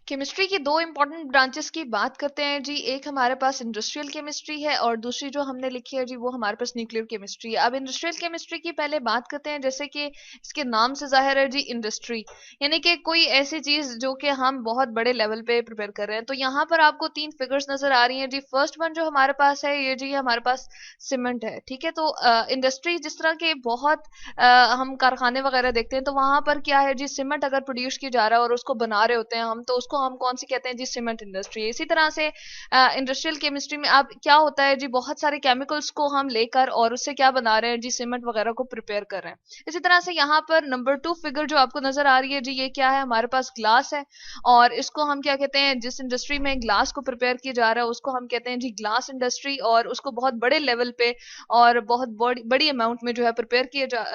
Chemistry की दो important branches की बात करते हैं जी। एक हमारे पास इंडस्ट्रियल केमिस्ट्री है और दूसरी जो हमने लिखी है जी वो हमारे पास न्यूक्लियर केमिस्ट्री है। अब इंडस्ट्रियल केमिस्ट्री की पहले बात करते हैं। जैसे कि इसके नाम से जाहिर है जी, इंडस्ट्री यानी कि कोई ऐसी चीज जो कि हम बहुत बड़े लेवल पे प्रिपेयर कर रहे हैं। तो यहाँ पर आपको तीन फिगर्स नजर आ रही हैं जी। फर्स्ट वन जो हमारे पास है ये जी हमारे पास सीमेंट है, ठीक है। तो इंडस्ट्री जिस तरह के बहुत हम कारखाने वगैरह देखते हैं तो वहां पर क्या है जी, सीमेंट अगर प्रोड्यूस किया जा रहा है और उसको बना रहे होते हैं हम, तो उसको हम कौन सी कहते हैं जी, सीमेंट इंडस्ट्री। इसी तरह से इंडस्ट्रियल केमिस्ट्री में अब क्या होता है जी, बहुत सारे केमिकल्स को हम लेकर और उससे क्या बना रहे हैं जी, सीमेंट वगैरह को प्रिपेयर कर रहे हैं। इसी तरह से यहाँ पर नंबर 2 फिगर जो आपको नजर आ रही है जी, ये क्या है, हमारे पास ग्लास है। और इसको हम क्या कहते हैं, जिस इंडस्ट्री में ग्लास को प्रिपेयर किया जा रहा है उसको हम कहते हैं जी ग्लास इंडस्ट्री। और उसको बहुत बड़े लेवल पे और बहुत बड़ी बड़ी अमाउंट में जो है प्रिपेयर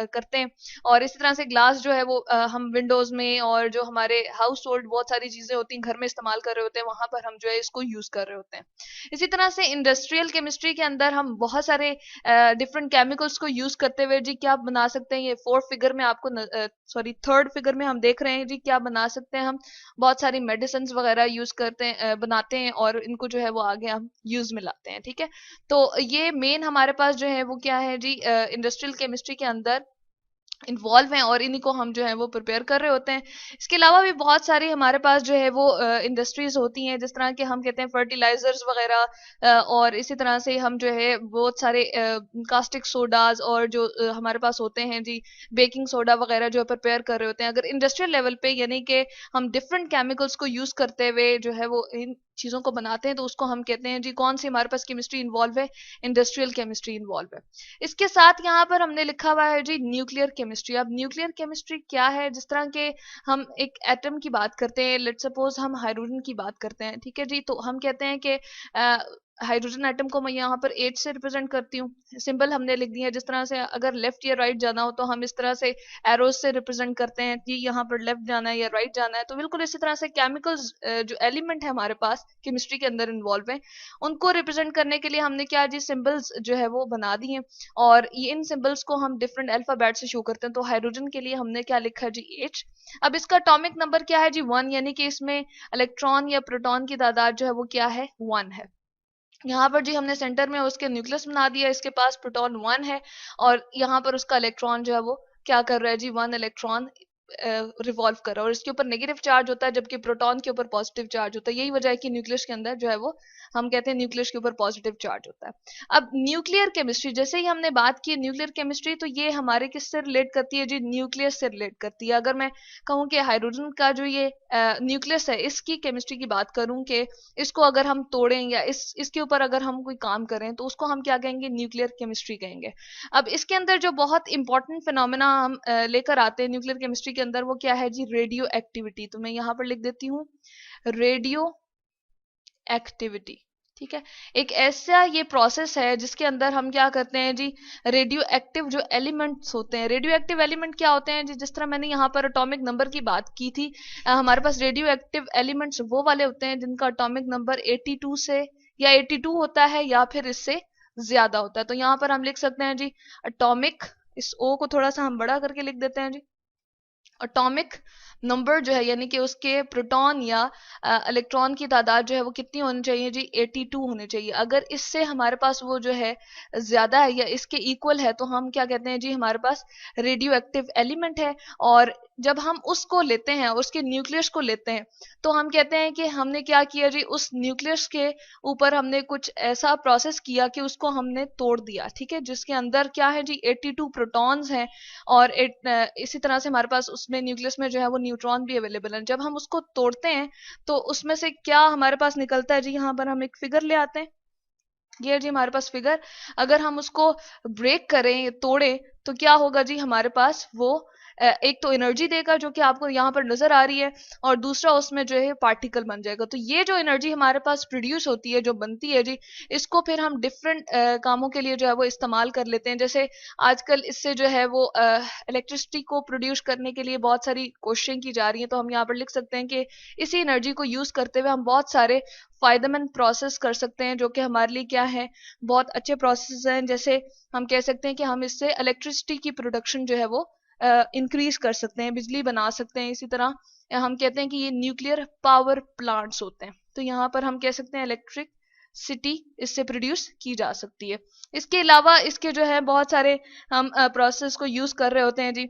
करते हैं। और इसी तरह से ग्लास जो है वो हम विंडोज में और जो हमारे हाउस होल्ड बहुत सारी चीजें होती हैं घर में इस्तेमाल कर रहे होते हैं, वहां पर हम जो है इसको यूज कर रहे होते हैं। इसी तरह से इंडस्ट्रियल केमिस्ट्री के अंदर हम बहुत सारे डिफरेंट केमिकल्स को यूज करते हुए जी क्या बना सकते हैं, ये फोर्थ फिगर में आपको सॉरी थर्ड फिगर में हम देख रहे हैं जी, क्या बना सकते हैं हम, बहुत सारी मेडिसिन वगैरह यूज करते हैं, बनाते हैं और इनको जो है वो आगे हम यूज में लाते हैं, ठीक है। तो ये मेन हमारे पास जो है वो क्या है जी, इंडस्ट्रियल केमिस्ट्री के अंदर इन्वॉल्व हैं और इन्हीं को हम जो है वो प्रिपेयर कर रहे होते हैं। इसके अलावा भी बहुत सारी हमारे पास जो है वो इंडस्ट्रीज होती हैं, जिस तरह के हम कहते हैं फर्टिलाइजर्स वगैरह, और इसी तरह से हम जो है बहुत सारे कास्टिक सोडाज और जो हमारे पास होते हैं जी, बेकिंग सोडा वगैरह जो प्रिपेयर कर रहे होते हैं। अगर इंडस्ट्रियल लेवल पे यानी कि हम डिफरेंट केमिकल्स को यूज करते हुए जो है वो इन चीजों को बनाते हैं, तो उसको हम कहते हैं जी, कौन सी हमारे पास केमिस्ट्री इन्वॉल्व है, इंडस्ट्रियल केमिस्ट्री इन्वॉल्व है। इसके साथ यहाँ पर हमने लिखा हुआ है जी न्यूक्लियर केमिस्ट्री। अब न्यूक्लियर केमिस्ट्री क्या है, जिस तरह के हम एक एटम की बात करते हैं, लेट सपोज हम हाइड्रोजन की बात करते हैं, ठीक है जी। तो हम कहते हैं कि हाइड्रोजन एटम को मैं यहाँ पर H से रिप्रेजेंट करती हूँ, सिंबल हमने लिख दिया है। जिस तरह से अगर लेफ्ट या राइट जाना हो तो हम इस तरह से एरोज से रिप्रेजेंट करते हैं कि यहाँ पर लेफ्ट जाना है या राइट जाना है। तो बिल्कुल इसी तरह से केमिकल्स जो एलिमेंट है हमारे पास केमिस्ट्री के अंदर इन्वॉल्व है, उनको रिप्रेजेंट करने के लिए हमने क्या जी, सिंबल्स जो है वो बना दिए हैं। और ये इन सिंबल्स को हम डिफरेंट अल्फाबेट से शो करते हैं। तो हाइड्रोजन के लिए हमने क्या लिखा है जी, H। अब इसका एटॉमिक नंबर क्या है जी, 1, यानी कि इसमें इलेक्ट्रॉन या प्रोटॉन की तादाद जो है वो क्या है, 1 है। यहाँ पर जी हमने सेंटर में उसके न्यूक्लियस बना दिया, इसके पास प्रोटॉन 1 है और यहाँ पर उसका इलेक्ट्रॉन जो है वो क्या कर रहा है जी, 1 इलेक्ट्रॉन रिवॉल्व कर रहा है और इसके ऊपर नेगेटिव चार्ज होता है, जबकि प्रोटॉन के ऊपर पॉजिटिव चार्ज होता है। यही वजह है कि न्यूक्लियस के अंदर जो है वो हम कहते हैं न्यूक्लियस के ऊपर पॉजिटिव चार्ज होता है। अब न्यूक्लियर केमिस्ट्री, जैसे ही हमने बात की न्यूक्लियर केमिस्ट्री, तो ये हमारे किससे रिलेट करती है जी, न्यूक्लियस से रिलेट करती है। अगर मैं कहूँ कि हाइड्रोजन का जो ये न्यूक्लियस है, इसकी केमिस्ट्री की बात करूँ कि इसको अगर हम तोड़ें या इसके ऊपर अगर हम कोई काम करें, तो उसको हम क्या कहेंगे, न्यूक्लियर केमिस्ट्री कहेंगे। अब इसके अंदर जो बहुत इंपॉर्टेंट फिनोमेना हम लेकर आते हैं न्यूक्लियर केमिस्ट्री के अंदर, वो क्या है जी, रेडियो एक्टिविटी। तो मैं यहाँ पर लिख देती हूँ रेडियो एक्टिविटी, ठीक है। एक ऐसा ये प्रोसेस है जिसके अंदर हम क्या करते हैं जी, रेडियो एक्टिव जो एलिमेंट्स होते हैं, रेडियो एक्टिव एलिमेंट क्या होते हैं जी, जिस तरह मैंने यहाँ पर एटॉमिक नंबर की बात की थी, हमारे पास रेडियो एक्टिव एलिमेंट्स वो वाले होते हैं जिनका एटॉमिक नंबर 82 से या 82 होता है या फिर इससे ज्यादा होता है। तो यहाँ पर हम लिख सकते हैं जी एटॉमिक, इस ओ को थोड़ा सा हम बड़ा करके लिख देते हैं जी, एटॉमिक नंबर जो है यानी कि उसके प्रोटॉन या इलेक्ट्रॉन की तादाद जो है वो कितनी होनी चाहिए जी, 82 होनी चाहिए। अगर इससे हमारे पास वो जो है ज्यादा है या इसके इक्वल है, तो हम क्या कहते हैं जी, हमारे पास रेडियो एक्टिव एलिमेंट है। और जब हम उसको लेते हैं, उसके न्यूक्लियस को लेते हैं, तो हम कहते हैं कि हमने क्या किया जी, उस न्यूक्लियस के ऊपर हमने कुछ ऐसा प्रोसेस किया कि उसको हमने तोड़ दिया, ठीक है, जिसके अंदर क्या है जी, 82 प्रोटॉन्स हैं। और इसी तरह से हमारे पास उसमें न्यूक्लियस में जो है वो न्यूट्रॉन भी अवेलेबल है। जब हम उसको तोड़ते हैं तो उसमें से क्या हमारे पास निकलता है जी, यहाँ पर हम एक फिगर ले आते हैं, ये जी हमारे पास फिगर। अगर हम उसको ब्रेक करें, तोड़े, तो क्या होगा जी, हमारे पास वो एक तो एनर्जी देगा जो कि आपको यहाँ पर नजर आ रही है, और दूसरा उसमें जो है पार्टिकल बन जाएगा। तो ये जो एनर्जी हमारे पास प्रोड्यूस होती है, जो बनती है जी, इसको फिर हम डिफरेंट कामों के लिए जो है वो इस्तेमाल कर लेते हैं। जैसे आजकल इससे जो है वो इलेक्ट्रिसिटी को प्रोड्यूस करने के लिए बहुत सारी कोशिशें की जा रही हैं। तो हम यहाँ पर लिख सकते हैं कि इसी एनर्जी को यूज करते हुए हम बहुत सारे फायदेमंद प्रोसेस कर सकते हैं, जो कि हमारे लिए क्या है, बहुत अच्छे प्रोसेस हैं। जैसे हम कह सकते हैं कि हम इससे इलेक्ट्रिसिटी की प्रोडक्शन जो है वो इंक्रीज कर सकते हैं, बिजली बना सकते हैं। इसी तरह हम कहते हैं कि ये न्यूक्लियर पावर प्लांट्स होते हैं। तो यहाँ पर हम कह सकते हैं इलेक्ट्रिक सिटी इससे प्रोड्यूस की जा सकती है। इसके अलावा इसके जो है बहुत सारे हम प्रोसेस को यूज कर रहे होते हैं जी।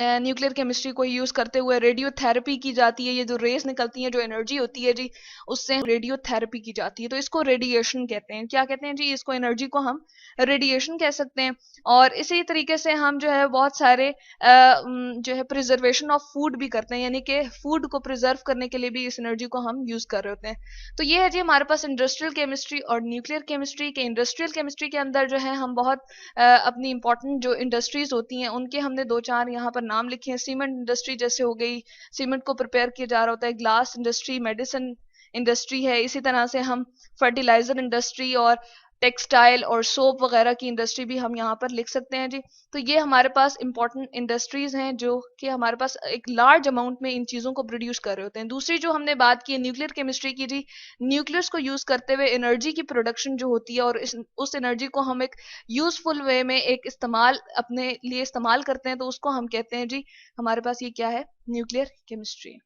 न्यूक्लियर केमिस्ट्री को यूज करते हुए रेडियो थेरेपी की जाती है। ये जो रेस निकलती है, जो एनर्जी होती है जी, उससे रेडियो थेरेपी की जाती है। तो इसको रेडिएशन कहते हैं। क्या कहते हैं जी? इसको एनर्जी को हम रेडिएशन कह सकते हैं। और इसी तरीके से हम जो है बहुत सारे जो है प्रिजर्वेशन ऑफ फूड भी करते हैं, यानी कि फूड को प्रिजर्व करने के लिए भी इस एनर्जी को हम यूज कर रहे होते हैं। तो ये है जी हमारे पास इंडस्ट्रियल केमिस्ट्री और न्यूक्लियर केमिस्ट्री के। इंडस्ट्रियल केमिस्ट्री के अंदर जो है हम बहुत अपनी इंपॉर्टेंट जो इंडस्ट्रीज होती हैं उनके हमने दो चार यहाँ पर नाम लिखे हैं। सीमेंट इंडस्ट्री जैसे हो गई, सीमेंट को प्रिपेयर किया जा रहा होता है। ग्लास इंडस्ट्री, मेडिसिन इंडस्ट्री है। इसी तरह से हम फर्टिलाइजर इंडस्ट्री और टेक्सटाइल और सोप वगैरह की इंडस्ट्री भी हम यहाँ पर लिख सकते हैं जी। तो ये हमारे पास इंपॉर्टेंट इंडस्ट्रीज हैं जो कि हमारे पास एक लार्ज अमाउंट में इन चीज़ों को प्रोड्यूस कर रहे होते हैं। दूसरी जो हमने बात की न्यूक्लियर केमिस्ट्री की जी, न्यूक्लियस को यूज करते हुए एनर्जी की प्रोडक्शन जो होती है और उस एनर्जी को हम एक यूजफुल वे में एक इस्तेमाल अपने लिए इस्तेमाल करते हैं, तो उसको हम कहते हैं जी हमारे पास ये क्या है? Nuclear chemistry.